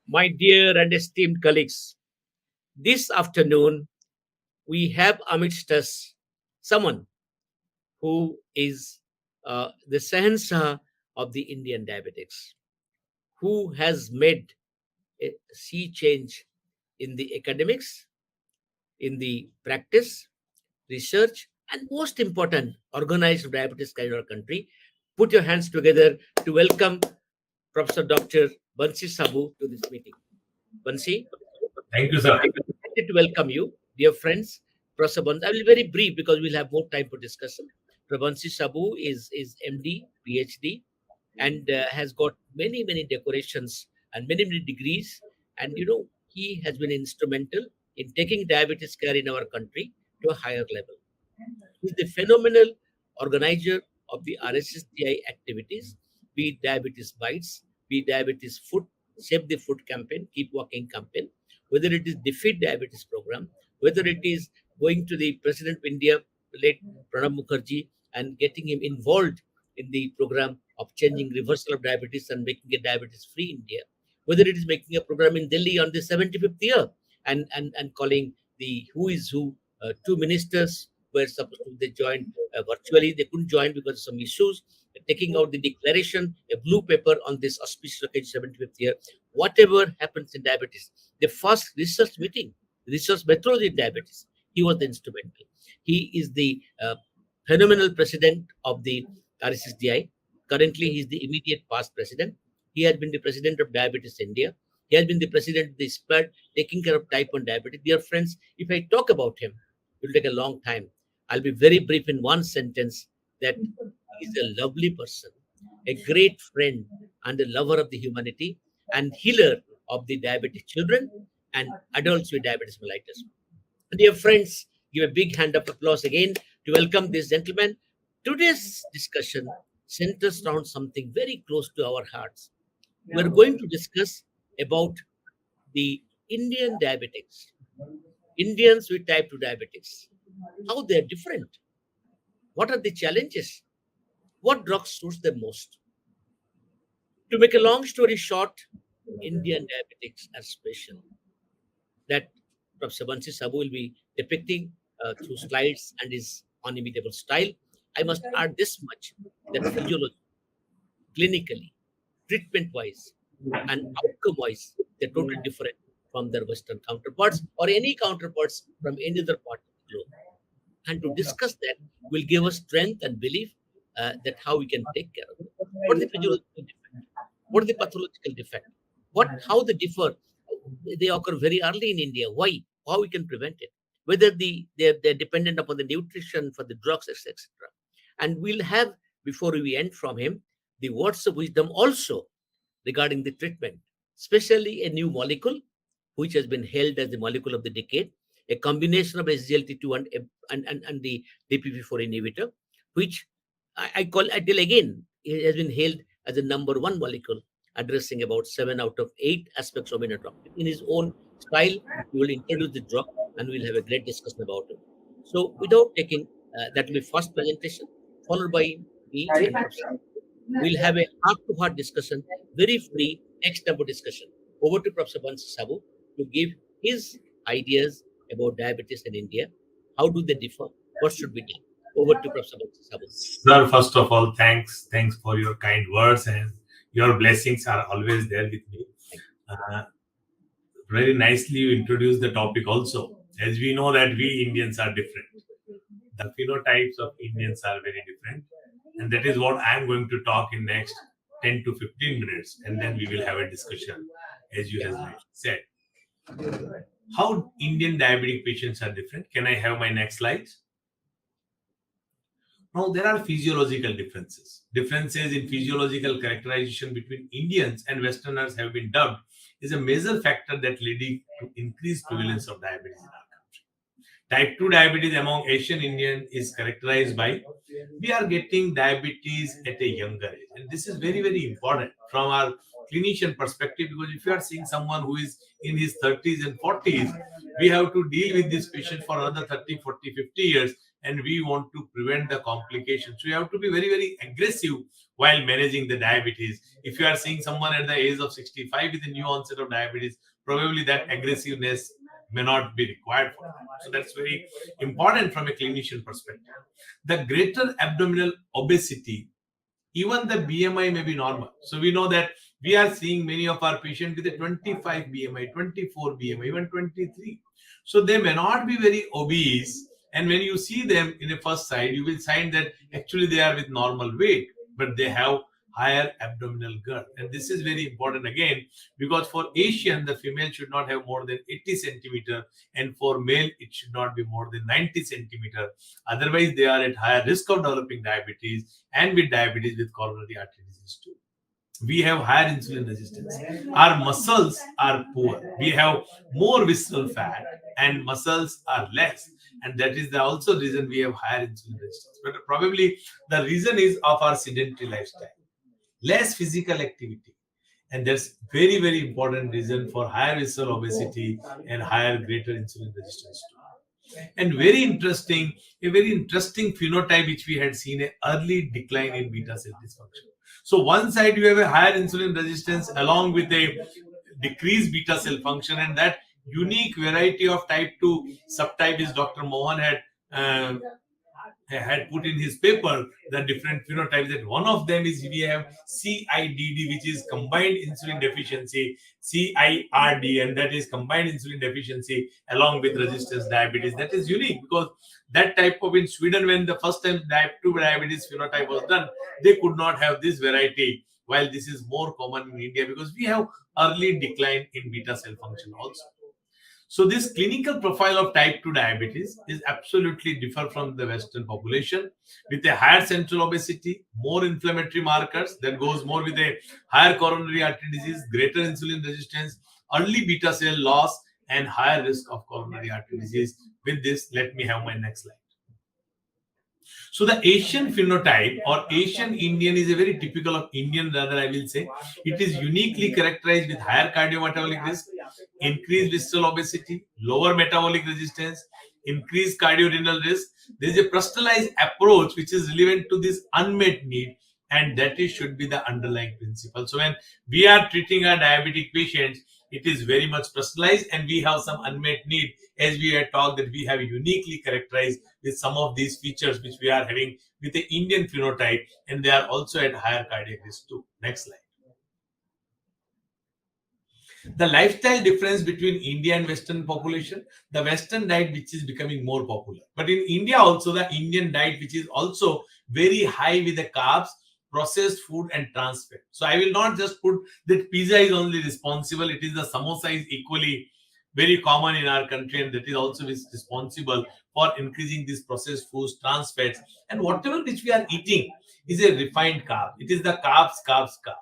My dear and esteemed colleagues, this afternoon we have amidst us someone who is the Sahansa of the Indian Diabetics, who has made a sea change in the academics, in the practice, research, and most important, organized diabetes care in our country. Put your hands together to welcome Professor Dr. Bansi Sabu to this meeting. Bansi, Thank you, sir. I'm delighted to welcome you, dear friends. Professor Bansi, I will be very brief because we'll have more time for discussion. Professor Bansi Sabu is MD, PhD, and has got many decorations and many degrees. And he has been instrumental in taking diabetes care in our country to a higher level. He's the phenomenal organizer of the RSSDI activities, be it Diabetes Bites, be it Diabetes Food, Save the Food campaign, Keep Walking campaign, whether it is Defeat Diabetes program, whether it is going to the President of India, late Pranab Mukherjee, and getting him involved in the program of changing reversal of diabetes and making a diabetes-free India, whether it is making a program in Delhi on the 75th year and calling the who is who, two ministers were supposed to they joined virtually. They couldn't join because of some issues. Taking out the declaration, a blue paper on this auspicious occasion, 75th year. Whatever happens in diabetes, the first research meeting, research methodology in diabetes, he was the instrumental. He is the phenomenal president of the RSSDI. Currently, he is the immediate past president. He has been the president of Diabetes India. He has been the president of the SPAD, taking care of type 1 diabetes. Dear friends, if I talk about him, it will take a long time. I'll be very brief in one sentence that he's a lovely person, a great friend, and a lover of the humanity, and healer of the diabetic children and adults with diabetes mellitus. Dear friends, give a big hand of applause again to welcome this gentleman. Today's discussion centers around something very close to our hearts. We're going to discuss about the Indian diabetics, Indians with type 2 diabetics, how they're different, what are the challenges, what drugs suits them most. To make a long story short, Indian diabetics are special. That Professor Bansi Sabu will be depicting through slides and his unimitable style. I must add this much that physiology, clinically, treatment wise, and outcome wise, they're totally different from their Western counterparts or any counterparts from any other part of the globe. And to discuss that will give us strength and belief that how we can take care of it. What is the physiological defect? What is the pathological defect? How they differ? They occur very early in India. Why? How we can prevent it? Whether they're dependent upon the nutrition for the drugs, etc. And we'll have before we end from him the words of wisdom also regarding the treatment, especially a new molecule which has been hailed as the molecule of the decade, a combination of SGLT2 and the DPP4 inhibitor, which I tell again, it has been hailed as the number one molecule, addressing about 7 out of 8 aspects of inotropy. In his own style, he will introduce the drug and we'll have a great discussion about it. So, without taking, that will be first presentation, followed by me and Professor. We'll have a heart-to-heart discussion, very free, next-tempo discussion. Over to Professor Bansi Sabu to give his ideas about diabetes in India. How do they differ? What should be done? Over to Professor Bansi Sabu. Sir, first of all, thanks. Thanks for your kind words, and your blessings are always there with me. Uh, Very nicely you introduced the topic also. As we know that we Indians are different. The phenotypes of Indians are very different. And that is what I am going to talk in next 10 to 15 minutes. And then we will have a discussion, as you have rightly said. How Indian diabetic patients are different. Can I have my next slides? Now, there are physiological differences. Differences in physiological characterization between Indians and Westerners have been dubbed is a major factor that leading to increased prevalence of diabetes in our country. Type 2 diabetes among Asian Indians is characterized by we are getting diabetes at a younger age. And this is very important from our clinician perspective, because if you are seeing someone who is in his 30s and 40s, we have to deal with this patient for another 30, 40, 50 years, and we want to prevent the complications. So we have to be very aggressive while managing the diabetes. If you are seeing someone at the age of 65 with a new onset of diabetes, probably that aggressiveness may not be required for them. So that's very important from a clinician perspective. The greater abdominal obesity, even the BMI may be normal. So we know that we are seeing many of our patients with a 25 BMI, 24 BMI, even 23. So they may not be very obese. And when you see them in a first sight, you will find that actually they are with normal weight, but they have higher abdominal girth. And this is very important again, because for Asian, the female should not have more than 80 centimeter, and for male, it should not be more than 90 centimeter. Otherwise, they are at higher risk of developing diabetes, and with diabetes with coronary artery disease too. We have higher insulin resistance. Our muscles are poor. We have more visceral fat and muscles are less. And that is the also reason we have higher insulin resistance. But probably the reason is of our sedentary lifestyle, less physical activity. And that's very, very important reason for higher visceral obesity and higher greater insulin resistance too. And a very interesting phenotype which we had seen, a early decline in beta cell dysfunction. So one side you have a higher insulin resistance along with a decreased beta cell function, and that unique variety of type 2 subtype is Dr. Mohan had put in his paper, the different phenotypes. That one of them is we have CIDD, which is combined insulin deficiency, CIRD, and that is combined insulin deficiency along with resistance diabetes. That is unique because that type of, in Sweden, when the first time type 2 diabetes phenotype was done, they could not have this variety, while this is more common in India because we have early decline in beta cell function also. So this clinical profile of type 2 diabetes is absolutely different from the Western population, with a higher central obesity, more inflammatory markers, that goes more with a higher coronary artery disease, greater insulin resistance, early beta cell loss, and higher risk of coronary artery disease. With this, let me have my next slide. So the Asian phenotype or Asian Indian is a very typical of Indian, rather I will say. It is uniquely characterized with higher cardiometabolic risk, increased visceral obesity, lower metabolic resistance, increased cardiorenal risk. There is a personalized approach which is relevant to this unmet need, and that is should be the underlying principle. So when we are treating our diabetic patients, it is very much personalized, and we have some unmet need, as we had talked that we have uniquely characterized with some of these features which we are having with the Indian phenotype, and they are also at higher cardiac risk too. Next slide. The lifestyle difference between India and Western population, the Western diet which is becoming more popular, but in India also the Indian diet which is also very high with the carbs, processed food, and trans fat. So I will not just put that pizza is only responsible. It is the samosa is equally very common in our country, and that is also is responsible for increasing these processed foods, trans fats, and whatever which we are eating is a refined carb. It is the carbs, carbs, carbs.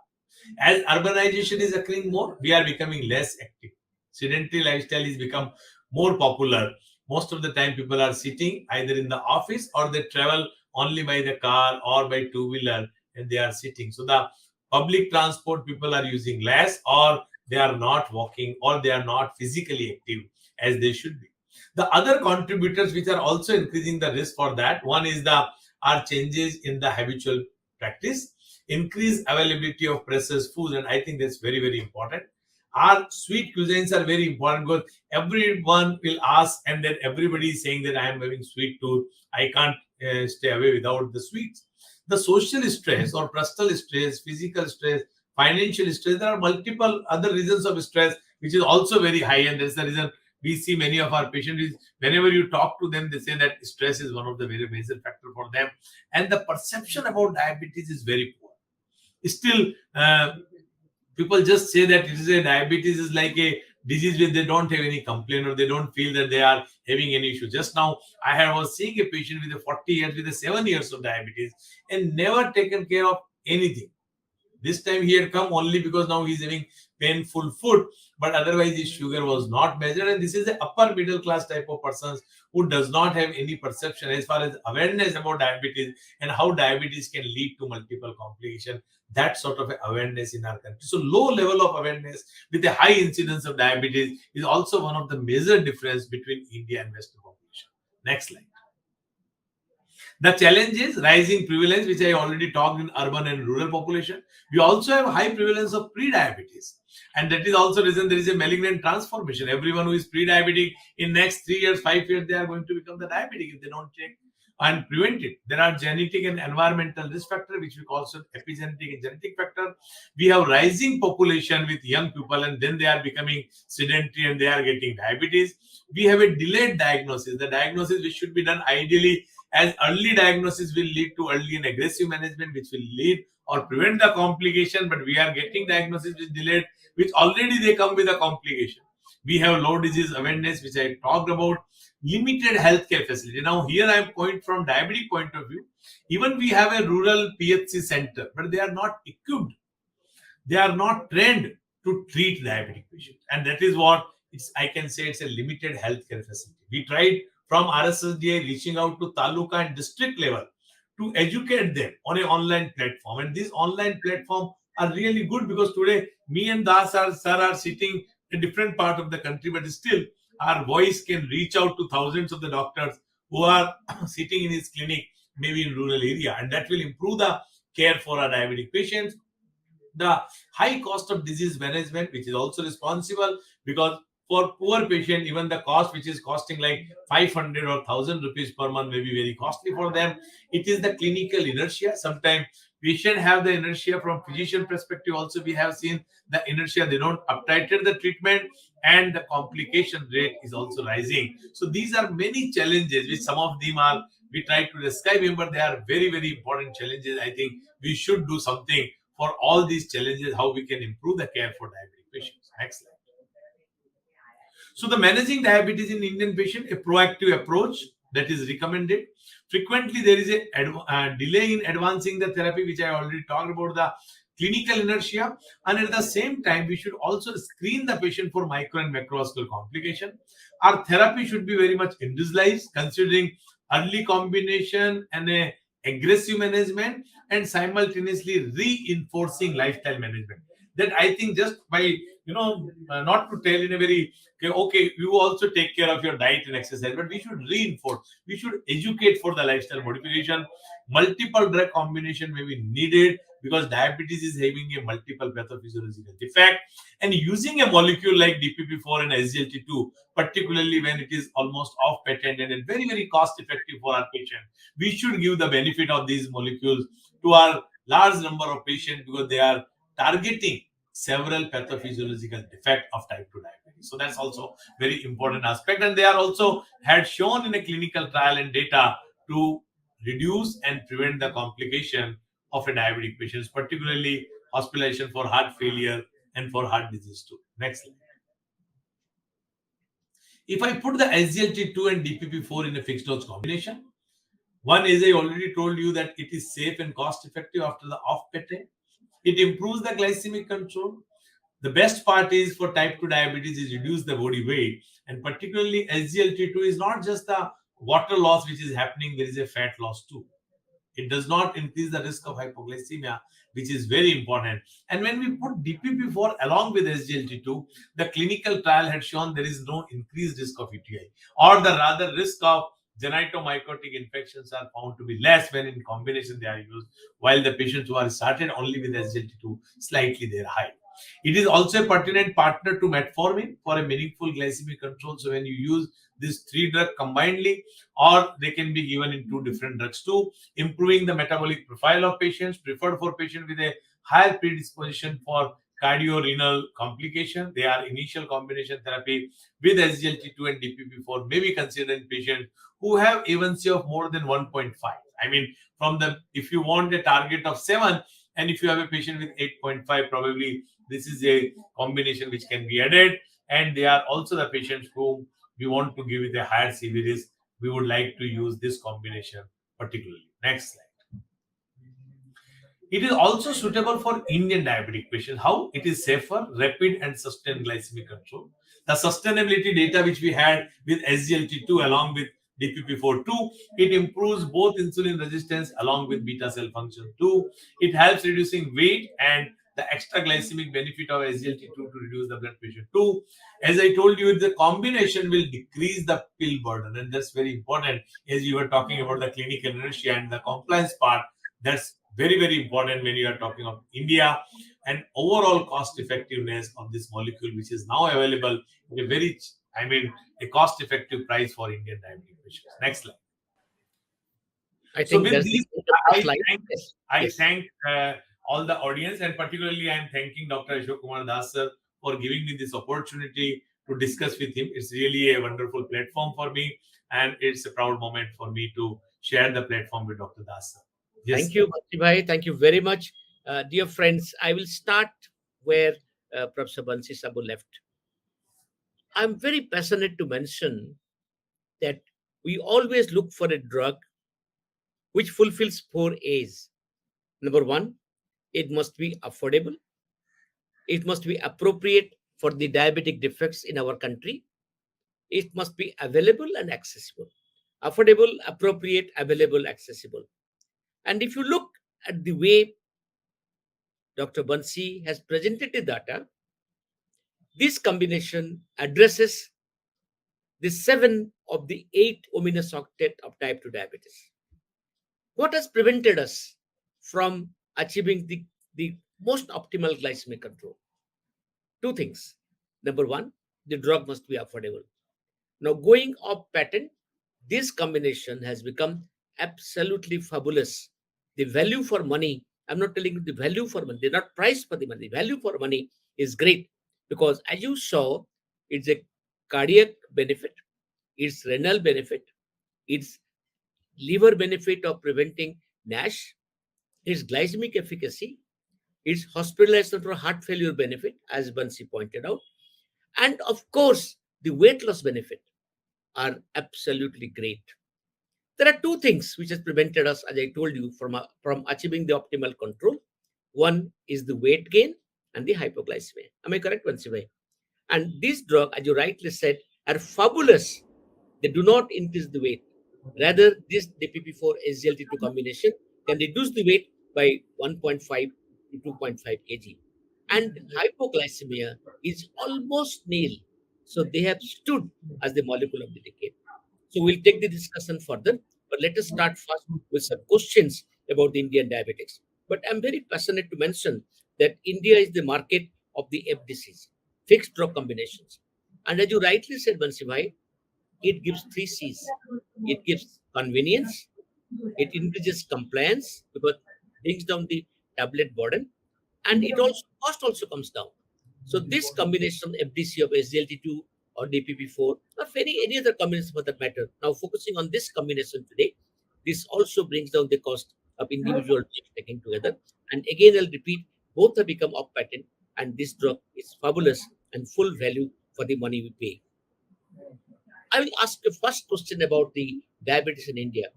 As urbanization is occurring more, we are becoming less active. Sedentary lifestyle is become more popular. Most of the time, people are sitting either in the office or they travel only by the car or by two-wheeler, and they are sitting. So the public transport people are using less, or they are not walking, or they are not physically active as they should be. The other contributors which are also increasing the risk for that, one is the are changes in the habitual practice, increased availability of processed foods, and I think that's very, very important. Our sweet cuisines are very important because everyone will ask, and then everybody is saying that I am having sweet tooth, I can't stay away without the sweets. The social stress or personal stress, physical stress, financial stress, there are multiple other reasons of stress which is also very high, and that's the reason we see many of our patients, whenever you talk to them, they say that stress is one of the very major factor for them, and the perception about diabetes is very poor. Still, people just say that it is a diabetes is like a disease where they don't have any complaint or they don't feel that they are having any issue. Just now, was seeing a patient with a 40 years with a 7 years of diabetes and never taken care of anything. This time he had come only because now he's having painful food, but otherwise his sugar was not measured. And this is the upper middle class type of persons who does not have any perception as far as awareness about diabetes and how diabetes can lead to multiple complications. That sort of awareness in our country. So low level of awareness with a high incidence of diabetes is also one of the major difference between India and Western population. Next slide. The challenge is rising prevalence, which I already talked in urban and rural population. We also have high prevalence of pre-diabetes. And that is also reason there is a malignant transformation. Everyone who is pre-diabetic in next 3 years, 5 years, they are going to become the diabetic if they don't check and prevent it. There are genetic and environmental risk factor, which we call epigenetic and genetic factor. We have rising population with young people, and then they are becoming sedentary and they are getting diabetes. We have a delayed diagnosis. The diagnosis which should be done ideally as early diagnosis will lead to early and aggressive management, which will lead or prevent the complication. But we are getting diagnosis which delayed, which already they come with a complication. We have low disease awareness, which I talked about, limited healthcare facility. Now, here I am point from diabetic point of view. Even we have a rural PHC center, but they are not equipped. They are not trained to treat diabetic patients, and that is what I can say it's a limited healthcare facility. We tried from RSSDA reaching out to taluka and district level to educate them on an online platform, and these online platform are really good because today me and Das are sir are sitting in different part of the country, but still our voice can reach out to thousands of the doctors who are sitting in his clinic, maybe in rural area, and that will improve the care for our diabetic patients. The high cost of disease management, which is also responsible, because for poor patient, even the cost which is costing like 500 or 1000 rupees per month may be very costly for them. It is the clinical inertia. Sometimes patient have the inertia. From physician perspective also, we have seen the inertia, they don't uptitrate the treatment, and the complication rate is also rising. So these are many challenges, which some of them are we try to describe them, but they are very, very important challenges. I think we should do something for all these challenges, how we can improve the care for diabetic patients. Next slide. So the managing diabetes in Indian patient, a proactive approach that is recommended. Frequently, there is a delay in advancing the therapy, which I already talked about, the clinical inertia. And at the same time, we should also screen the patient for micro and macrovascular complication. Our therapy should be very much individualized, considering early combination and a aggressive management, and simultaneously reinforcing lifestyle management. That I think just by not to tell in a very okay, you also take care of your diet and exercise, but we should reinforce, we should educate for the lifestyle modification. Multiple drug combination may be needed because diabetes is having a multiple pathophysiological defect, and using a molecule like DPP4 and SGLT2, particularly when it is almost off patent and very, very cost effective for our patient, we should give the benefit of these molecules to our large number of patients because they are targeting several pathophysiological defect of type 2 diabetes. So that's also very important aspect, and they are also had shown in a clinical trial and data to reduce and prevent the complication of a diabetic patient, particularly hospitalization for heart failure and for heart disease too. Next slide. If I put the SGLT2 and DPP4 in a fixed dose combination, one is I already told you that it is safe and cost effective after the off patent. It improves the glycemic control. The best part is for type 2 diabetes is reduce the body weight, and particularly SGLT2 is not just the water loss which is happening, there is a fat loss too. It does not increase the risk of hypoglycemia, which is very important. And when we put DPP4 along with SGLT2, the clinical trial had shown there is no increased risk of UTI, or the rather risk of genitomycotic infections are found to be less when in combination they are used, while the patients who are started only with SGLT2, slightly they are high. It is also a pertinent partner to metformin for a meaningful glycemic control. So when you use these three drugs combinedly, or they can be given in two different drugs too, improving the metabolic profile of patients, preferred for patients with a higher predisposition for cardiorenal complication. They are initial combination therapy with SGLT2 and DPP4 may be considered in patients who have A1C of more than 1.5. I mean, from the if you want a target of 7, and if you have a patient with 8.5, probably this is a combination which can be added. And they are also the patients whom we want to give with a higher CV risk. We would like to use this combination particularly. Next slide. It is also suitable for Indian diabetic patients. How? It is safer, rapid, and sustained glycemic control. The sustainability data which we had with SGLT2 along with DPP4 2, it improves both insulin resistance along with beta cell function 2. It helps reducing weight and the extra glycemic benefit of SGLT2 to reduce the blood pressure. Two, as I told you, the combination will decrease the pill burden, and that's very important. As you were talking about the clinical inertia and the compliance part, that's very, very important when you are talking of India and overall cost effectiveness of this molecule, which is now available at a very, a cost effective price for Indian diabetic patients. Next slide. I So think with that's the these, end of the I slide. thank Yes, I yes. thank all the audience, and particularly I am thanking Dr. Ashok Kumar Das sir for giving me this opportunity to discuss with him. It's really a wonderful platform for me, and it's a proud moment for me to share the platform with Dr. Das sir. Yes. Thank you, Bhakti Bhai. Thank you very much. Dear friends, I will start where Professor Bansi Sabu left. I'm very passionate to mention that we always look for a drug which fulfills four A's. Number one, it must be affordable, it must be appropriate for the diabetic defects in our country, it must be available and accessible. Affordable, appropriate, available, accessible. And if you look at the way Dr. Bansi has presented the data, this combination addresses the seven of the eight ominous octet of type 2 diabetes. What has prevented us from achieving the most optimal glycemic control? Two things. Number one, the drug must be affordable. Now, going off patent, this combination has become absolutely fabulous. The value for money, I'm not telling you the value for money, they're not priced for the money. The value for money is great because, as you saw, it's a cardiac benefit, it's renal benefit, it's liver benefit of preventing NASH, its glycemic efficacy, its hospitalization for heart failure benefit, as Bansi pointed out, and of course, the weight loss benefit are absolutely great. There are two things which has prevented us, as I told you, from achieving the optimal control. One is the weight gain and the hypoglycemia. Am I correct, Bansi? And this drug, as you rightly said, are fabulous. They do not increase the weight. Rather, this DPP4 SGLT2 combination can reduce the weight by 1.5 to 2.5 kg. And hypoglycemia is almost nil. So they have stood as the molecule of the decade. So we'll take the discussion further, but let us start first with some questions about the Indian diabetics. But I'm very passionate to mention that India is the market of the FDCs, fixed drug combinations. And as you rightly said, Bansivai, it gives three C's. It gives convenience, it increases compliance because it brings down the tablet burden, and it also cost also comes down. So this combination FDC of SGLT2 or DPP4 or any other combination for that matter. Now focusing on this combination today, this also brings down the cost of individual drugs taken together. And again, I'll repeat, both have become off patent, and this drug is fabulous and full value for the money we pay. I will ask the first question about the diabetes in India.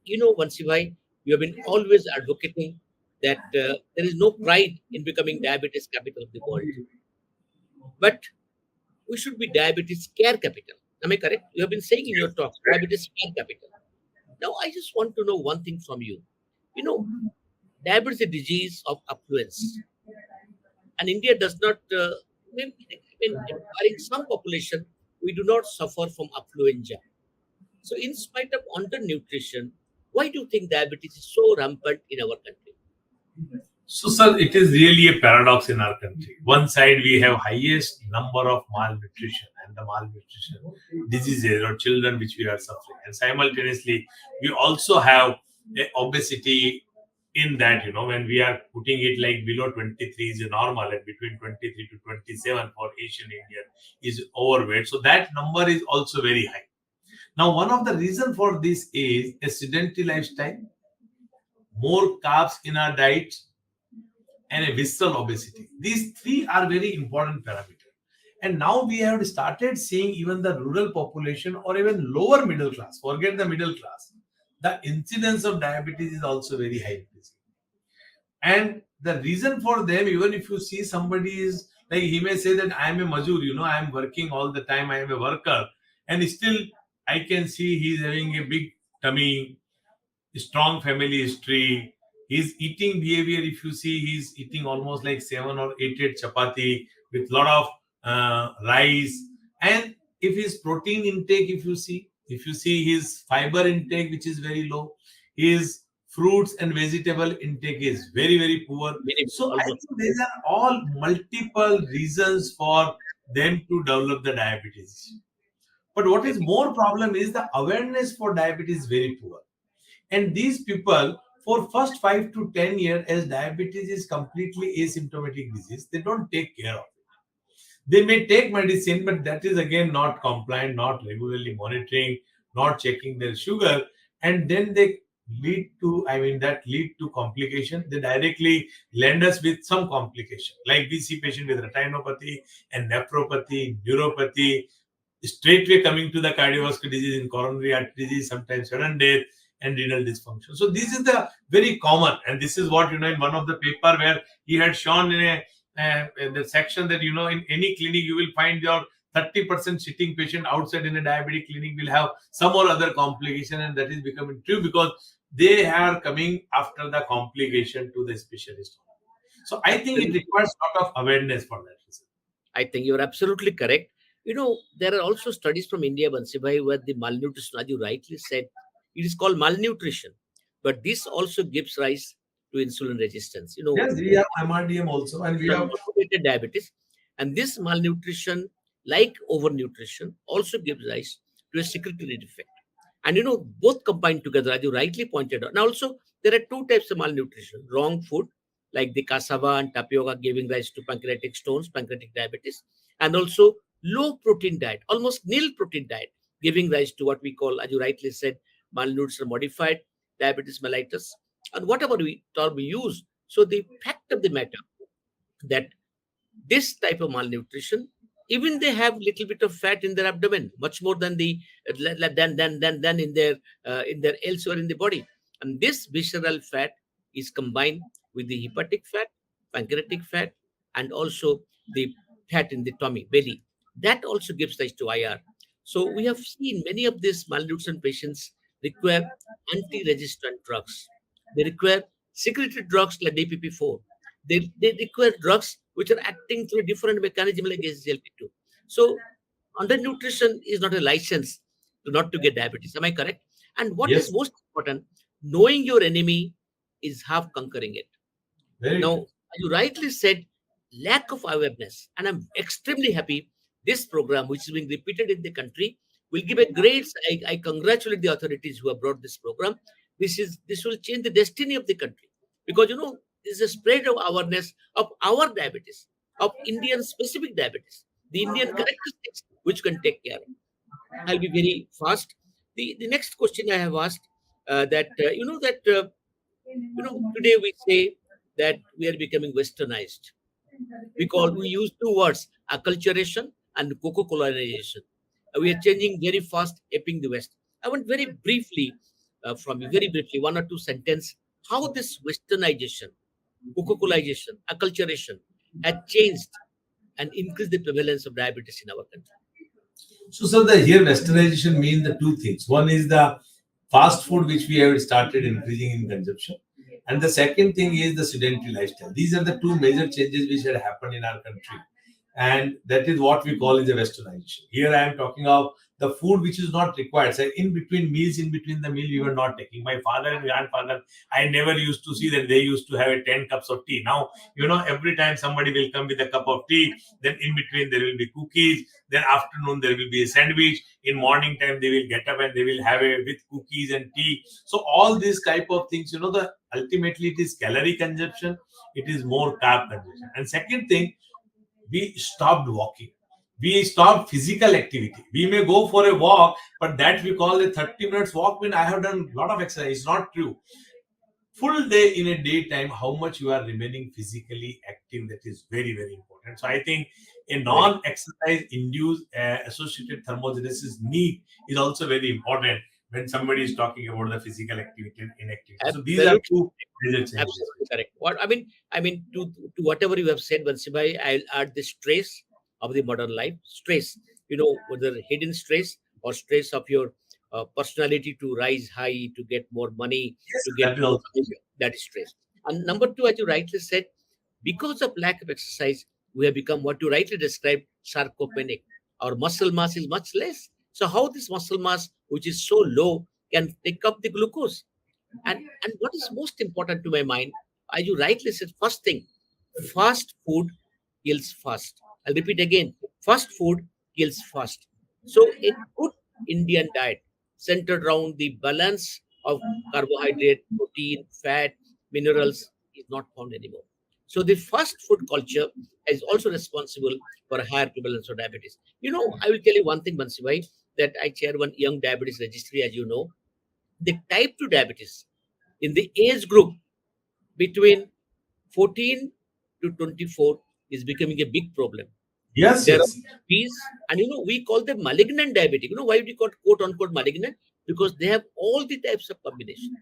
You know, Vansivai, you have been always advocating that there is no pride in becoming diabetes capital of the world, but we should be diabetes care capital. Am I correct? You have been saying in your talk, diabetes care capital. Now, I just want to know one thing from you. You know, diabetes is a disease of affluence, and India does not, barring some population, we do not suffer from affluenza. So, in spite of undernutrition, why do you think diabetes is so rampant in our country? So, sir, it is really a paradox in our country. One side, we have highest number of malnutrition and the malnutrition diseases or children which we are suffering, and simultaneously, we also have obesity in that. When we are putting it like below 23 is normal, and between 23 to 27 for Asian Indian is overweight. So that number is also very high. Now, one of the reason for this is a sedentary lifestyle, more carbs in our diet, and a visceral obesity. These three are very important parameters. And now we have started seeing even the rural population or even lower middle class, forget the middle class, the incidence of diabetes is also very high. And the reason for them, even if you see somebody is like, he may say that I am a majur, I am working all the time, I am a worker, and still I can see he is having a big tummy, strong family history. His eating behavior, if you see, he's eating almost like 7 or 8 chapati with lot of rice. And if his protein intake, if you see his fiber intake, which is very low, his fruits and vegetable intake is very, very poor. Minimum, So I almost. think these are all multiple reasons for them to develop the diabetes. But what I is think more problem is the awareness for diabetes is very poor. And these people, for first 5 to 10 years, as diabetes is completely asymptomatic disease, they don't take care of it. They may take medicine, but that is again not compliant, not regularly monitoring, not checking their sugar, and then they that lead to complication. They directly land us with some complication. Like we see patient with retinopathy and nephropathy, neuropathy, straightway coming to the cardiovascular disease in coronary artery disease, sometimes sudden death and renal dysfunction. So this is the very common, and this is what in one of the paper where he had shown in the section that in any clinic you will find your 30% sitting patient outside in a diabetic clinic will have some or other complication, and that is becoming true because they are coming after the complication to the specialist. So I think it absolutely. requires a lot of awareness for that reason. I think you're absolutely correct. There are also studies from India, Bansibai, where the malnutrition, as you rightly said, it is called malnutrition. But this also gives rise to insulin resistance. Yes, we have MRDM also, and we have Moderated diabetes. And this malnutrition, like overnutrition, also gives rise to a secretory defect. And both combined together, as you rightly pointed out. Now, also, there are two types of malnutrition: wrong food, like the cassava and tapioca, giving rise to pancreatic stones, pancreatic diabetes, and also low protein diet, almost nil protein diet, giving rise to what we call, as you rightly said, malnutrition modified diabetes mellitus, and whatever term we use. So, the fact of the matter that this type of malnutrition, even they have little bit of fat in their abdomen, much more than the than in their elsewhere in the body. And this visceral fat is combined with the hepatic fat, pancreatic fat, and also the fat in the tummy belly. That also gives rise to IR. So we have seen many of these malnutrition patients require anti-resistant drugs. They require secretory drugs like DPP4. They require drugs which are acting through a different mechanism like SGLT2. So undernutrition is not a license to not to get diabetes. Am I correct? And what is yes, most important, knowing your enemy is half conquering it. very Now, true. you rightly said lack of awareness, and I'm extremely happy this program, which is being repeated in the country, will give a great. I congratulate the authorities who have brought this program. This will change the destiny of the country because this is a spread of awareness of our diabetes, of Indian specific diabetes, the Indian characteristics which can take care of. I'll be very fast. The next question I have asked that today we say that we are becoming westernized. We use two words: acculturation and coca-colaization. We are changing very fast, aping the West. I want very briefly from you, very briefly, one or two sentence, how this westernization, coca-colaization, acculturation has changed and increased the prevalence of diabetes in our country. So, sir, the here westernization means the two things. One is the fast food which we have started increasing in consumption, and the second thing is the sedentary lifestyle. These are the two major changes which had happened in our country, and that is what we call is a westernization. Here I am talking of the food which is not required. So in between meals, in between the meal, we were not taking. My father and grandfather, I never used to see that they used to have a 10 cups of tea. Now, every time somebody will come with a cup of tea, then in between there will be cookies, then afternoon there will be a sandwich, in morning time they will get up and they will have a with cookies and tea. So all these type of things, the ultimately it is calorie consumption, it is more carb consumption. And second thing, we stopped walking. We stopped physical activity. We may go for a walk, but that we call a 30 minutes walk when I have done a lot of exercise. It's not true. Full day in a daytime, how much you are remaining physically active, that is very, very important. So I think a Very non-exercise induced associated thermogenesis need is also very important when somebody is talking about the physical activity and inactivity. So these are absolutely, two major changes. absolutely correct. I mean, to whatever you have said, Bansibai, I'll add the stress of the modern life. Stress, whether hidden stress or stress of your personality to rise high, to get more money, Yes, to get that is more also pleasure. That is stress. And number two, as you rightly said, because of lack of exercise, we have become what you rightly described, sarcopenic. Our muscle mass is much less. So how this muscle mass, which is so low, can take up the glucose? And what is most important to my mind, as you rightly said, first thing, fast food kills fast. I'll repeat again, fast food kills fast. So a good Indian diet centered around the balance of carbohydrate, protein, fat, minerals is not found anymore. So the fast food culture is also responsible for a higher prevalence of diabetes. I will tell you one thing, Bansivai, that I chair one young diabetes registry, as you know. The type 2 diabetes in the age group between 14 to 24 is becoming a big problem. yes, There are yes. these, and we call them malignant diabetic. Why we call quote unquote malignant? Because they have all the types of combination.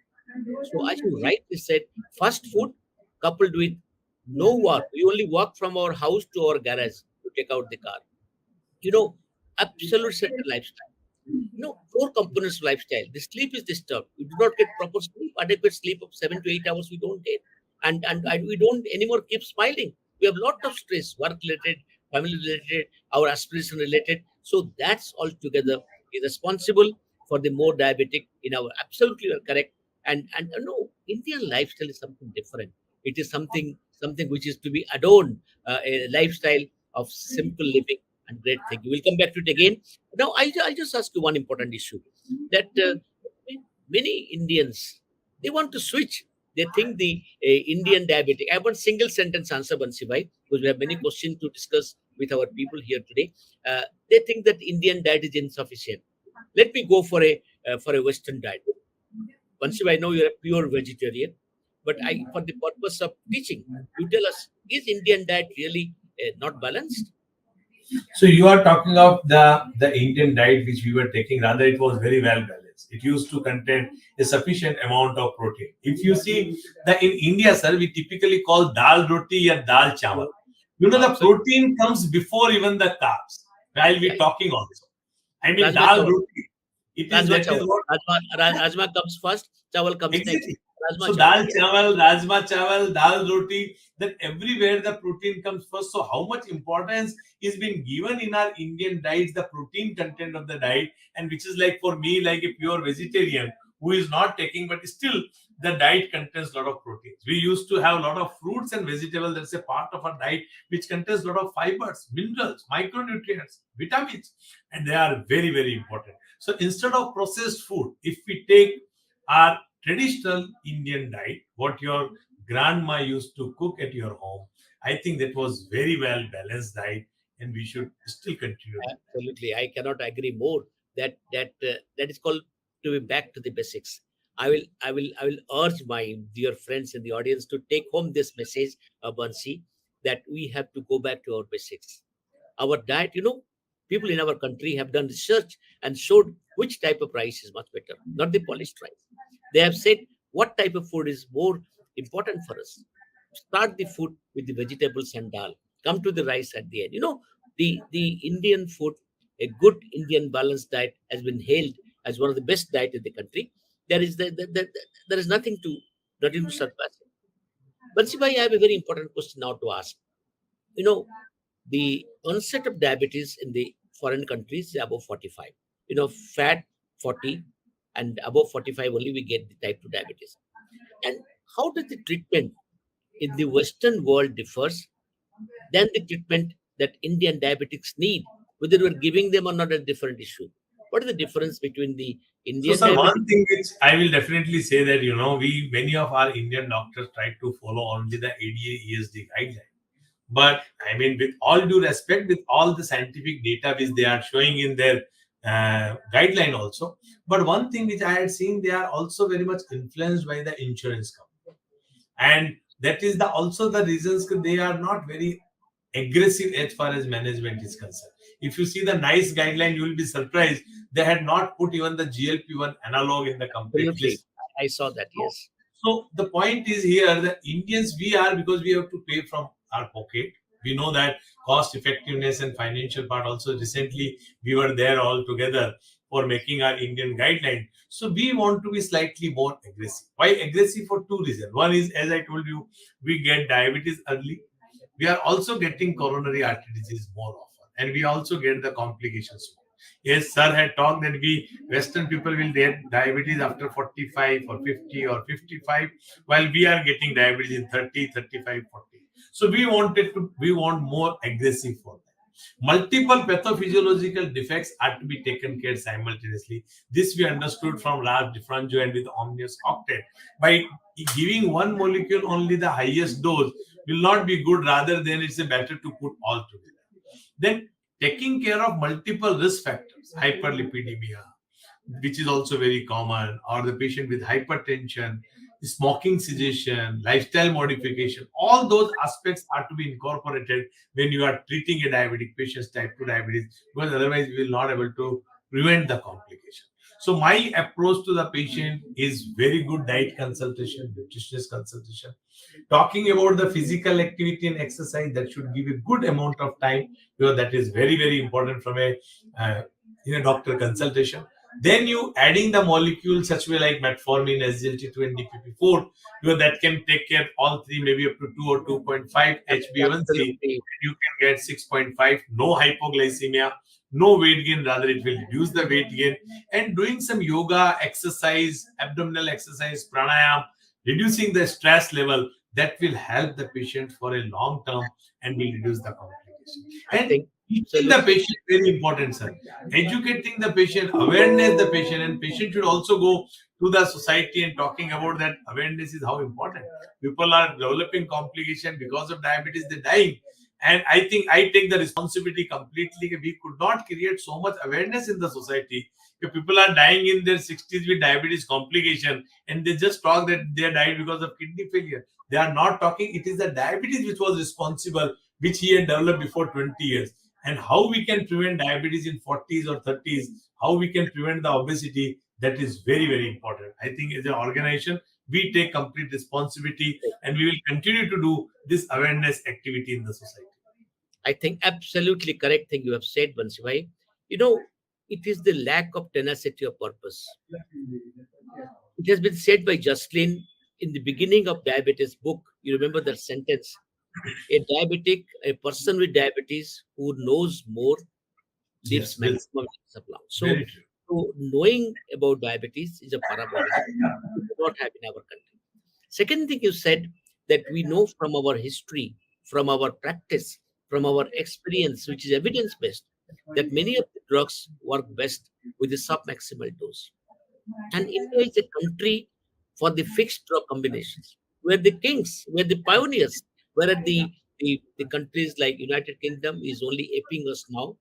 So, as you rightly said, fast food coupled with no work. We only walk from our house to our garage to take out the car. You know, Absolute center lifestyle. Four components of lifestyle. The sleep is disturbed. We do not get proper sleep, adequate sleep of 7 to 8 hours. We don't get, and we don't anymore keep smiling. We have lot of stress, work related, family related, our aspiration related. So that's altogether is responsible for the more diabetic in our. Absolutely, you are correct. And no, Indian lifestyle is something different. It is something which is to be adorned, a lifestyle of simple living and great thing. We will come back to it again. Now, I'll just ask you one important issue that many Indians, they want to switch. They think the Indian diabetic. I want single sentence answer, Bansibai, because we have many questions to discuss with our people here today. They think that Indian diet is insufficient. Let me go for a Western diet. Bansibai, I know you're a pure vegetarian, but for the purpose of teaching, you tell us: is Indian diet really not balanced? So you are talking of the Indian diet which we were taking. Rather, it was very well balanced. It used to contain a sufficient amount of protein. If you see that in India, sir, we typically call dal roti or dal chawal. You know, the Absolutely. protein comes before even the carbs. While Yeah, we talking also, I mean Rajma dal chawal. roti. It is Rajma that is chawal. what. Rajma comes first, chawal comes next. Exactly. Rajma So chawal. dal Yeah, chawal, rajma chawal, dal roti, that everywhere the protein comes first. So how much importance is being given in our Indian diets, the protein content of the diet, and which is like for me, like a pure vegetarian who is not taking, but still the diet contains a lot of proteins. We used to have a lot of fruits and vegetables. That's a part of our diet which contains a lot of fibers, minerals, micronutrients, vitamins, and they are very, very important. So instead of processed food, if we take our traditional Indian diet, what your grandma used to cook at your home, I think that was very well balanced diet, and we should still continue that. absolutely. I cannot agree more. That is called to be back to the basics. I will urge my dear friends in the audience to take home this message, Bansi, that we have to go back to our basics. Our diet, people in our country have done research and showed which type of rice is much better, not the polished rice. They have said what type of food is more important for us. Start the food with the vegetables and dal. Come to the rice at the end. The Indian food, a good Indian balanced diet, has been hailed as one of the best diet in the country. There is nothing to surpass it. But see, I have a very important question now to ask. You know, the onset of diabetes in the foreign countries is above 45. Fat 40 and above 45 only we get the type 2 diabetes. And how does the treatment in the Western world differs than the treatment that Indian diabetics need? Whether we're giving them or not a different issue. What is the difference between the So, Indian sir, diabetic? one thing which I will definitely say that we many of our Indian doctors try to follow only the ADA ESD guideline. But I mean, with all due respect, with all the scientific data which they are showing in their guideline also. But one thing which I had seen, they are also very much influenced by the insurance company, and that is the also the reasons that they are not very aggressive as far as management is concerned. If you see the nice guideline, you will be surprised they had not put even the GLP-1 analog in the complete Absolutely. list. I saw that, So, yes. so the point is here that Indians we are because we have to pay from our pocket. We know that cost effectiveness and financial part also recently we were there all together for making our Indian guideline. So we want to be slightly more aggressive. Why aggressive? For two reasons. One is, as I told you, we get diabetes early. We are also getting coronary artery disease more often, and we also get the complications more. Yes, sir had talked that we Western people will get diabetes after 45 or 50 or 55, while we are getting diabetes in 30, 35, 40. So we want more aggressive for that. Multiple pathophysiological defects are to be taken care simultaneously. This we understood from Raj Diffranjo and with Omnius Octet. By giving one molecule only the highest dose will not be good, rather than it's a better to put all together. Then taking care of multiple risk factors, hyperlipidemia, which is also very common, or the patient with hypertension, smoking cessation, lifestyle modification, all those aspects are to be incorporated when you are treating a diabetic patient's type 2 diabetes, because otherwise we will not able to prevent the complication. So my approach to the patient is very good diet consultation, nutritionist consultation, talking about the physical activity and exercise that should give a good amount of time, because that is very very important from a uh, in a doctor consultation. Then you adding the molecules such way like metformin, SGLT2 and DPP4, because that can take care all three, maybe up to 2 or 2.5 HbA1c. Absolutely. You can get 6.5, no hypoglycemia, no weight gain, rather it will reduce the weight gain. And doing some yoga exercise, abdominal exercise, pranayam, reducing the stress level, that will help the patient for a long term and will reduce the complication. I And think teaching the absolutely. patient, very important, sir. Educating the patient, awareness the patient, and patient should also go to the society and talking about that awareness is how important. People are developing complication because of diabetes, they're dying. And I think I take the responsibility completely. We could not create so much awareness in the society. If people are dying in their 60s with diabetes complication, and they just talk that they died because of kidney failure, they are not talking it is the diabetes which was responsible, which he had developed before 20 years. And how we can prevent diabetes in 40s or 30s, how we can prevent the obesity, that is very very important. I think as an organization we take complete responsibility, and we will continue to do this awareness activity in the society. I think absolutely correct thing you have said, Bansivai. You know, it is the lack of tenacity of purpose. It has been said by Jocelyn in the beginning of diabetes book. You remember that sentence? A diabetic, a person with diabetes who knows more lives Yes, will. maximum years of long. So, Very true. so knowing about diabetes is a parabolism we do not have in our country. Second thing you said, that we know from our history, from our practice, from our experience, which is evidence based, that many of the drugs work best with the submaximal dose. And India is a country for the fixed drug combinations. We're the kings, we're the pioneers. Whereas the countries like United Kingdom is only aping us now,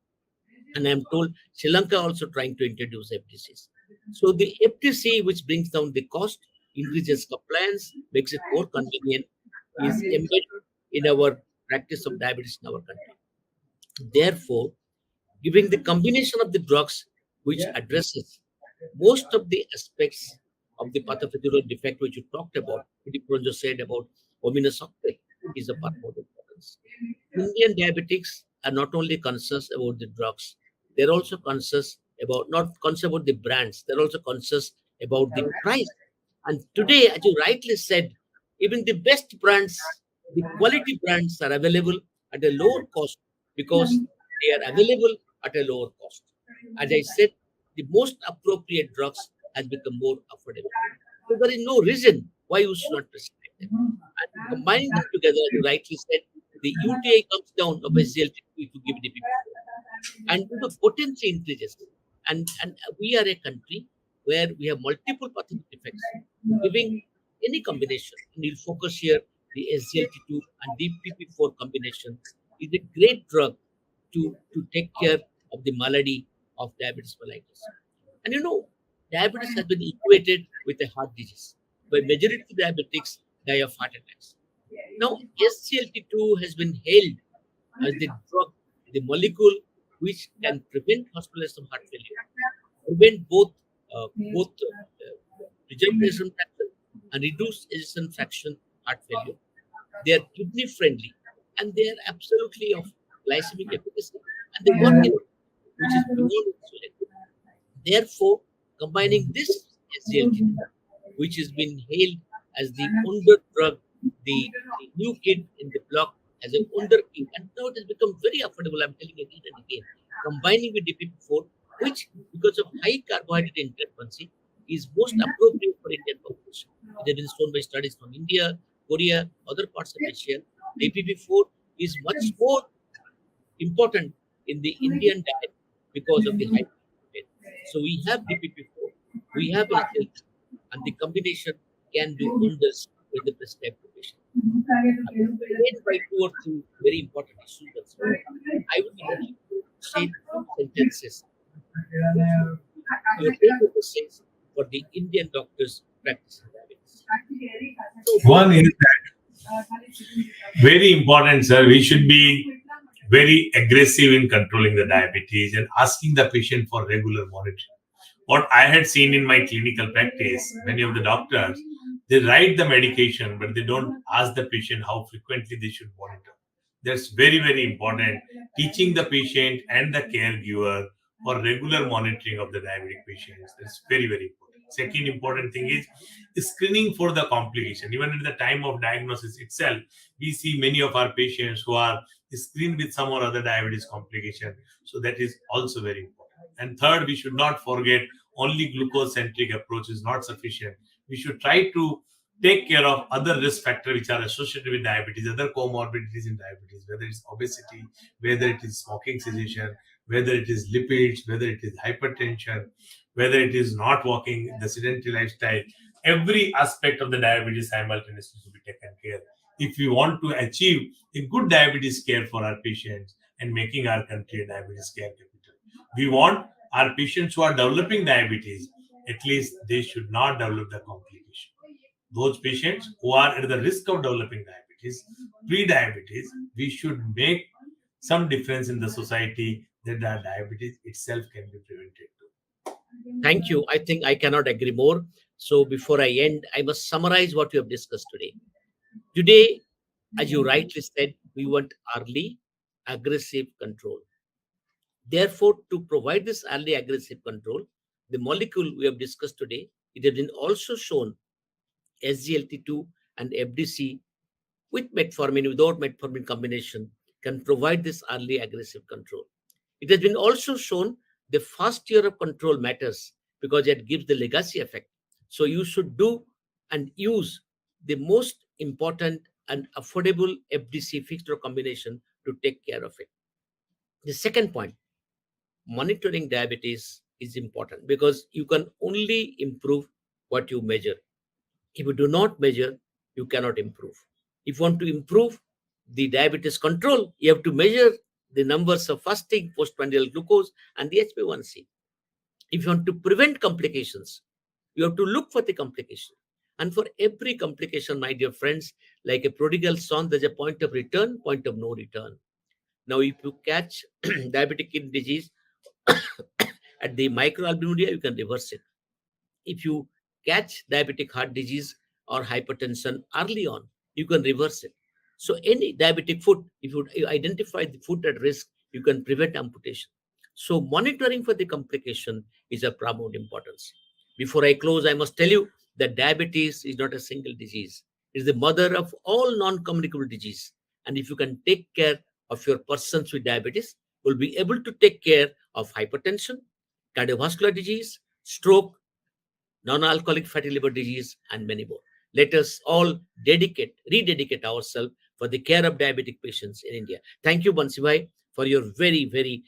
and I'm told Sri Lanka also trying to introduce FTCs. So the FTC, which brings down the cost, increases compliance, makes it more convenient, is embedded in our practice of diabetes in our country. Therefore, giving the combination of the drugs which addresses most of the aspects of the pathophysiological defect which you talked about, Pronjo said about ominous octet, is a paramount importance. Indian diabetics are not only conscious about the drugs, they're also conscious about not conscious about the brands, they're also conscious about the price. And today, as you rightly said, even the best brands, the quality brands are available at a lower cost because they are available at a lower cost. As I said, the most appropriate drugs has become more affordable. So there is no reason why you should not prescribe them. And combining them together, as you rightly said, the UTI comes down of SGLT2 if you give DPP4, and the potency increases. And we are a country where we have multiple pathogenic defects. Giving any combination, and we'll focus here the SGLT2 and DPP4 combination is a great drug to take care of the malady of diabetes mellitus. And diabetes has been equated with a heart disease, but majority of diabetics die of heart attacks. Now, SGLT2 has been hailed as the drug, the molecule which can prevent hospitalization of heart failure, prevent both ejection fraction and reduce ejection fraction heart failure. They are kidney friendly, and they are absolutely of glycemic efficacy, and they work in which is beyond insulin. Therefore, combining this SGLT2, which has been hailed as the wonder drug, the new kid in the block as a wonder kid, and now it has become very affordable. I'm telling you again and again. Combining with DPP4, which because of high carbohydrate intake, is most appropriate for Indian population. It has been shown by studies from India, Korea, other parts of Asia. DPP4 is much more important in the Indian diet because of the high protein. So we have DPP4, we have SGLT, and the combination can do wonders with the prescribed patient. I will end by two or three very important issues. I would like you to say two sentences which would your take-home message for the Indian doctors practicing diabetes. So One is very important, sir. We should be very aggressive in controlling the diabetes and asking the patient for regular monitoring. What I had seen in my clinical practice, many of the doctors, they write the medication, but they don't ask the patient how frequently they should monitor. That's very, very important. Teaching the patient and the caregiver for regular monitoring of the diabetic patients. That's very, very important. Second important thing is screening for the complication. Even at the time of diagnosis itself, we see many of our patients who are screened with some or other diabetes complication. So that is also very important. And third, we should not forget only glucose centric approach is not sufficient. We should try to take care of other risk factors which are associated with diabetes, other comorbidities in diabetes, whether it's obesity, whether it is smoking cessation, whether it is lipids, whether it is hypertension, whether it is not walking, the sedentary lifestyle. Every aspect of the diabetes simultaneously to be taken care. If we want to achieve a good diabetes care for our patients and making our country a diabetes care capital, we want our patients who are developing diabetes, at least they should not develop the complication. Those patients who are at the risk of developing diabetes, pre-diabetes, we should make some difference in the society that the diabetes itself can be prevented too. thank you. I think I cannot agree more. So before I end, I must summarize what we have discussed today. Today, as you rightly said, we want early, aggressive control. Therefore, to provide this early aggressive control, the molecule we have discussed today, it has been also shown SGLT2 and FDC with metformin, without metformin combination, can provide this early aggressive control. It has been also shown the first year of control matters because it gives the legacy effect. So you should do and use the most important and affordable FDC fixed or combination to take care of it. The second point, monitoring diabetes is important because you can only improve what you measure. If you do not measure, you cannot improve. If you want to improve the diabetes control, you have to measure the numbers of fasting, postprandial glucose, and the HbA1c. If you want to prevent complications, you have to look for the complication. And for every complication, my dear friends, like a prodigal son, there's a point of return, point of no return. Now, if you catch diabetic kidney disease at the microalbuminuria, you can reverse it. If you catch diabetic heart disease or hypertension early on, you can reverse it. So any diabetic foot, if you identify the foot at risk, you can prevent amputation. So monitoring for the complication is of paramount importance. Before I close, I must tell you that diabetes is not a single disease. It is the mother of all non-communicable disease. And if you can take care of your persons with diabetes, will be able to take care of hypertension, cardiovascular disease, stroke, non-alcoholic fatty liver disease, and many more. Let us all rededicate ourselves for the care of diabetic patients in India. Thank you, Bansibhai, for your very, very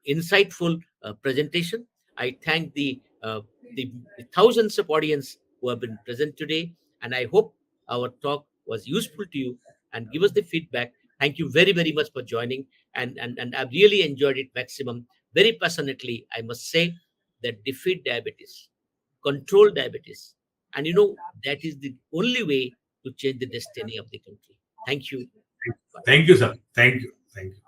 insightful presentation. I thank the thousands of audience who have been present today, and I hope our talk was useful to you and give us the feedback. Thank you very, very much for joining, and I've really enjoyed it maximum. Very passionately, I must say that defeat diabetes, control diabetes. And that is the only way to change the destiny of the country. Thank you. Bye. Thank you, sir. Thank you. Thank you.